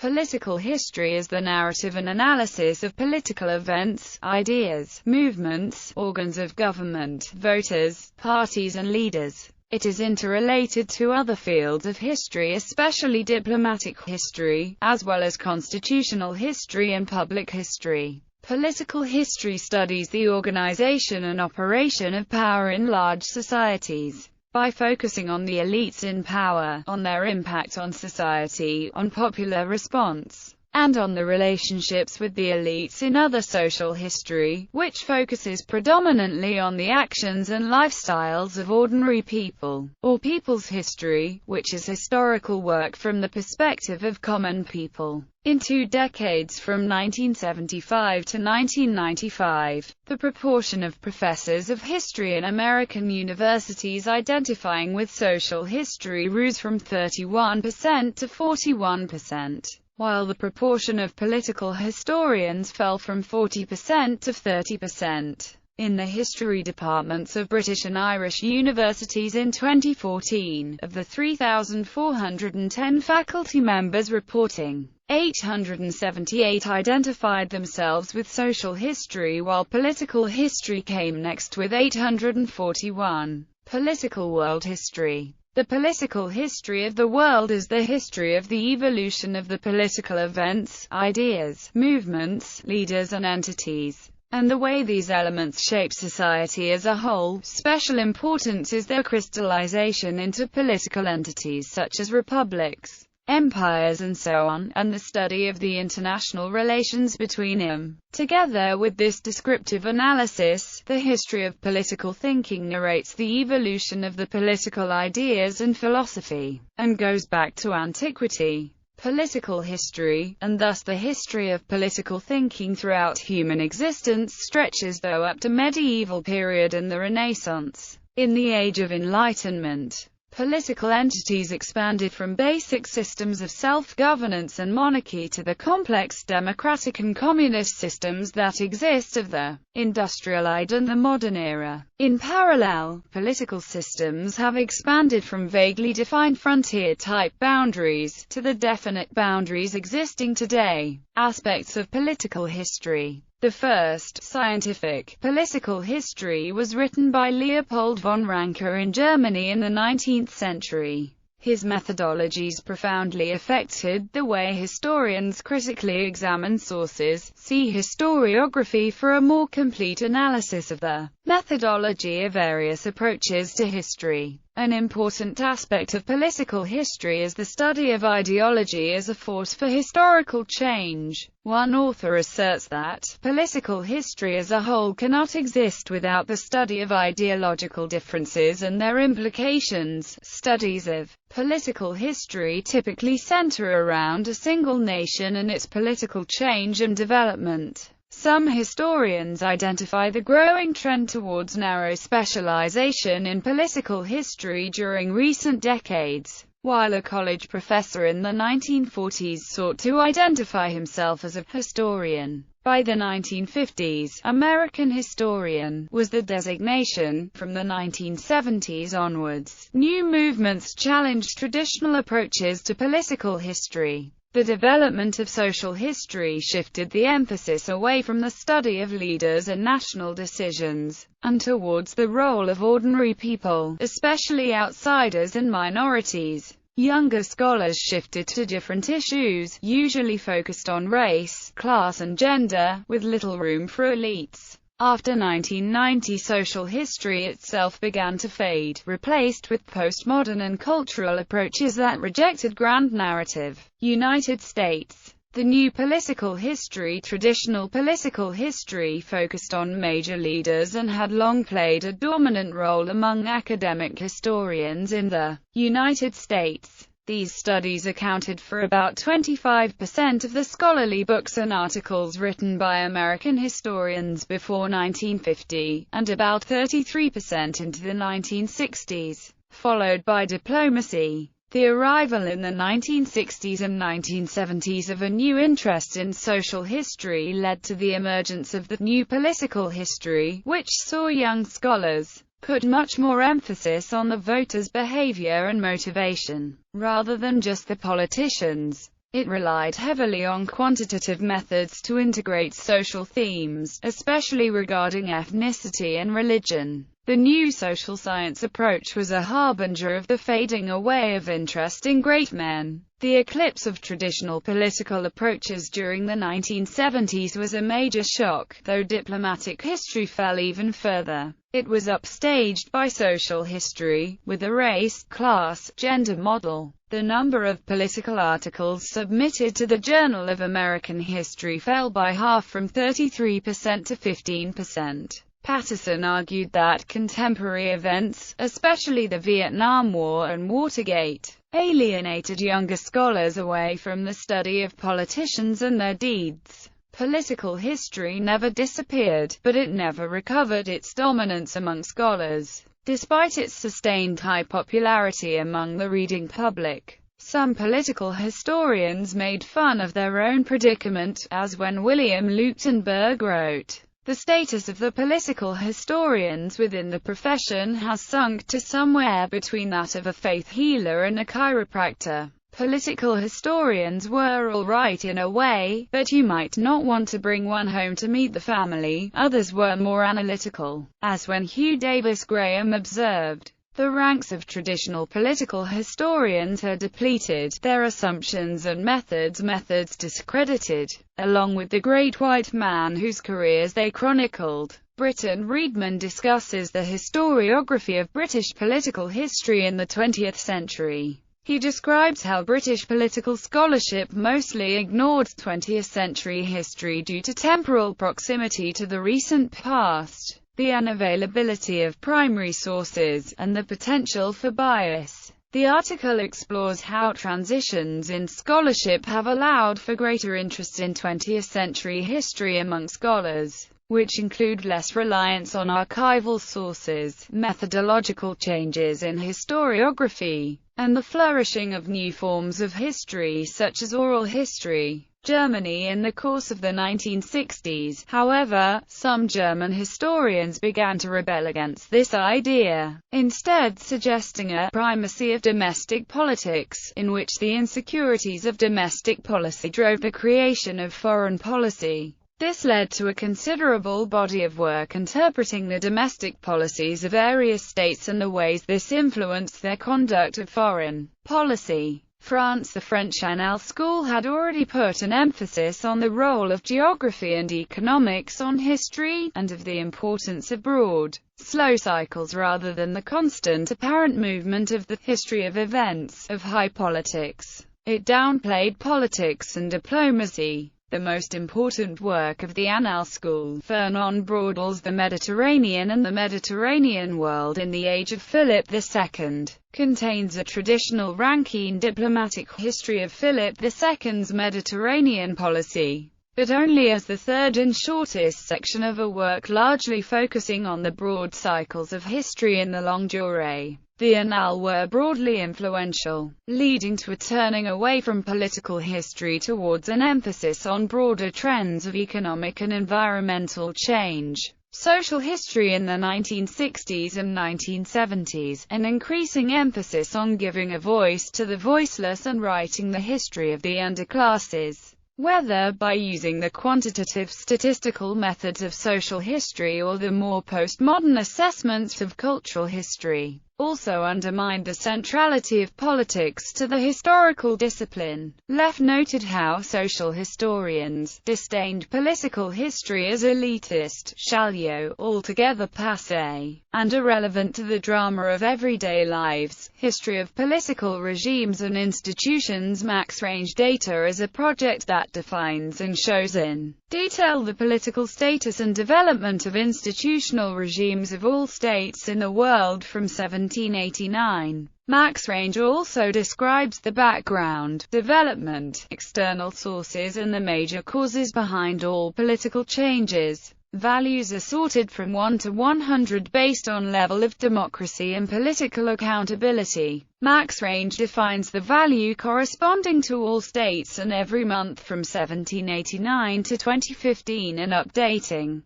Political history is the narrative and analysis of political events, ideas, movements, organs of government, voters, parties and leaders. It is interrelated to other fields of history, especially diplomatic history, as well as constitutional history and public history. Political history studies the organization and operation of power in large societies. By focusing on the elites in power, on their impact on society, on popular response, and on the relationships with the elites in other social history, which focuses predominantly on the actions and lifestyles of ordinary people, or people's history, which is historical work from the perspective of common people. In 2 decades from 1975 to 1995, the proportion of professors of history in American universities identifying with social history rose from 31% to 41%, while the proportion of political historians fell from 40% to 30%. In the history departments of British and Irish universities in 2014, of the 3,410 faculty members reporting, 878 identified themselves with social history, while political history came next with 841. Political world history. The political history of the world is the history of the evolution of the political events, ideas, movements, leaders and entities, and the way these elements shape society as a whole. Special importance is their crystallization into political entities such as republics, empires and so on, and the study of the international relations between them. Together with this descriptive analysis, the history of political thinking narrates the evolution of the political ideas and philosophy, and goes back to antiquity. Political history, and thus the history of political thinking throughout human existence, stretches though up to medieval period and the Renaissance. In the Age of Enlightenment, political entities expanded from basic systems of self-governance and monarchy to the complex democratic and communist systems that exist of the industrial age and the modern era. In parallel, political systems have expanded from vaguely defined frontier-type boundaries to the definite boundaries existing today. Aspects of political history. The first, scientific, political history was written by Leopold von Ranke in Germany in the 19th century. His methodologies profoundly affected the way historians critically examine sources. See historiography for a more complete analysis of the methodology of various approaches to history. An important aspect of political history is the study of ideology as a force for historical change. One author asserts that political history as a whole cannot exist without the study of ideological differences and their implications. Studies of political history typically center around a single nation and its political change and development. Some historians identify the growing trend towards narrow specialization in political history during recent decades, while a college professor in the 1940s sought to identify himself as a historian. By the 1950s, American historian was the designation. From the 1970s onwards, new movements challenged traditional approaches to political history. The development of social history shifted the emphasis away from the study of leaders and national decisions, and towards the role of ordinary people, especially outsiders and minorities. Younger scholars shifted to different issues, usually focused on race, class and gender, with little room for elites. After 1990, social history itself began to fade, replaced with postmodern and cultural approaches that rejected grand narrative. United States. The new political history. Traditional political history focused on major leaders and had long played a dominant role among academic historians in the United States. These studies accounted for about 25% of the scholarly books and articles written by American historians before 1950, and about 33% into the 1960s, followed by diplomacy. The arrival in the 1960s and 1970s of a new interest in social history led to the emergence of the new political history, which saw young scholars put much more emphasis on the voters' behavior and motivation, rather than just the politicians. It relied heavily on quantitative methods to integrate social themes, especially regarding ethnicity and religion. The new social science approach was a harbinger of the fading away of interest in great men. The eclipse of traditional political approaches during the 1970s was a major shock, though diplomatic history fell even further. It was upstaged by social history, with a race, class, gender model. The number of political articles submitted to the Journal of American History fell by half, from 33% to 15%. Patterson argued that contemporary events, especially the Vietnam War and Watergate, alienated younger scholars away from the study of politicians and their deeds. Political history never disappeared, but it never recovered its dominance among scholars, despite its sustained high popularity among the reading public. Some political historians made fun of their own predicament, as when William Leuchtenberg wrote, "The status of the political historians within the profession has sunk to somewhere between that of a faith healer and a chiropractor." Political historians were all right in a way, but you might not want to bring one home to meet the family. Others were more analytical, as when Hugh Davis Graham observed, "The ranks of traditional political historians are depleted, their assumptions and methods discredited, along with the great white man whose careers they chronicled." Britton Reedman discusses the historiography of British political history in the 20th century. He describes how British political scholarship mostly ignored 20th century history due to temporal proximity to the recent past, the unavailability of primary sources, and the potential for bias. The article explores how transitions in scholarship have allowed for greater interest in 20th century history among scholars, which include less reliance on archival sources, methodological changes in historiography, and the flourishing of new forms of history such as oral history. Germany in the course of the 1960s, however, some German historians began to rebel against this idea, instead suggesting a primacy of domestic politics, in which the insecurities of domestic policy drove the creation of foreign policy. This led to a considerable body of work interpreting the domestic policies of various states and the ways this influenced their conduct of foreign policy. France. The French Annales school had already put an emphasis on the role of geography and economics on history, and of the importance of broad, slow cycles rather than the constant apparent movement of the history of events, of high politics. It downplayed politics and diplomacy. The most important work of the Annales school, Fernand Braudel's The Mediterranean and the Mediterranean World in the Age of Philip II, contains a traditional Rankine diplomatic history of Philip II's Mediterranean policy, but only as the third and shortest section of a work largely focusing on the broad cycles of history in the longue durée. The Annales were broadly influential, leading to a turning away from political history towards an emphasis on broader trends of economic and environmental change. Social history in the 1960s and 1970s, an increasing emphasis on giving a voice to the voiceless and writing the history of the underclasses, whether by using the quantitative statistical methods of social history or the more postmodern assessments of cultural history, also undermined the centrality of politics to the historical discipline. Leff noted how social historians disdained political history as elitist, shallow, altogether passé, and irrelevant to the drama of everyday lives. History of Political Regimes and Institutions. Max-range data is a project that defines and shows in detail the political status and development of institutional regimes of all states in the world from 1789. Max-range also describes the background, development, external sources and the major causes behind all political changes. Values are sorted from 1 to 100 based on level of democracy and political accountability. Max-range defines the value corresponding to all states and every month from 1789 to 2015 and updating